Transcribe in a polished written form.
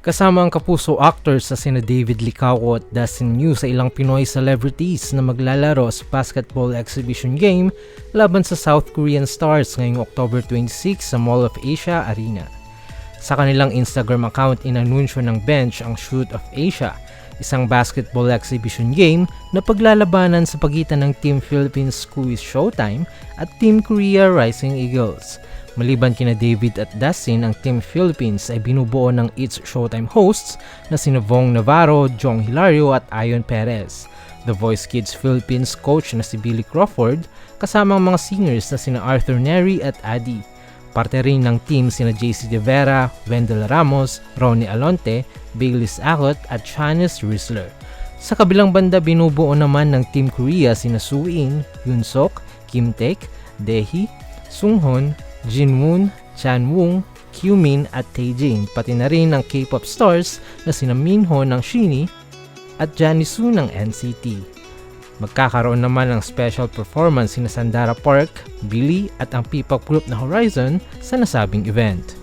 Kasama ang kapuso actors sa sina David Licauco at Dustin Liu sa ilang Pinoy celebrities na maglalaro sa basketball exhibition game laban sa South Korean Stars ngayong October 26 sa Mall of Asia Arena. Sa kanilang Instagram account inanunsyo ng bench ang Shoot of Asia, isang basketball exhibition game na paglalabanan sa pagitan ng Team Philippines Squeeze Showtime at Team Korea Rising Eagles. Maliban kina David at Dustin, ang Team Philippines ay binubuo ng It's Showtime hosts na sina Vong Navarro, Jong Hilario at Ayon Perez. The Voice Kids Philippines coach na si Billy Crawford, kasama ang mga singers na sina Arthur Neri at Adi. Parte rin ng team sina JC De Vera, Wendell Ramos, Ronnie Alonte, Baylis Akot at Shanice Risler. Sa kabilang banda, binubuo naman ng Team Korea sina Suin, Yunsok, Kim Taek, Daehee, Sunghon, Jinwoon, Chanwoong, Kyumin at Taejin, pati na rin ang K-pop stars na sina Minho ng SHINee at Janisu ng NCT. Magkakaroon naman ng special performance sina Sandara Park, Billy at ang P-pop group na Horizon sa nasabing event.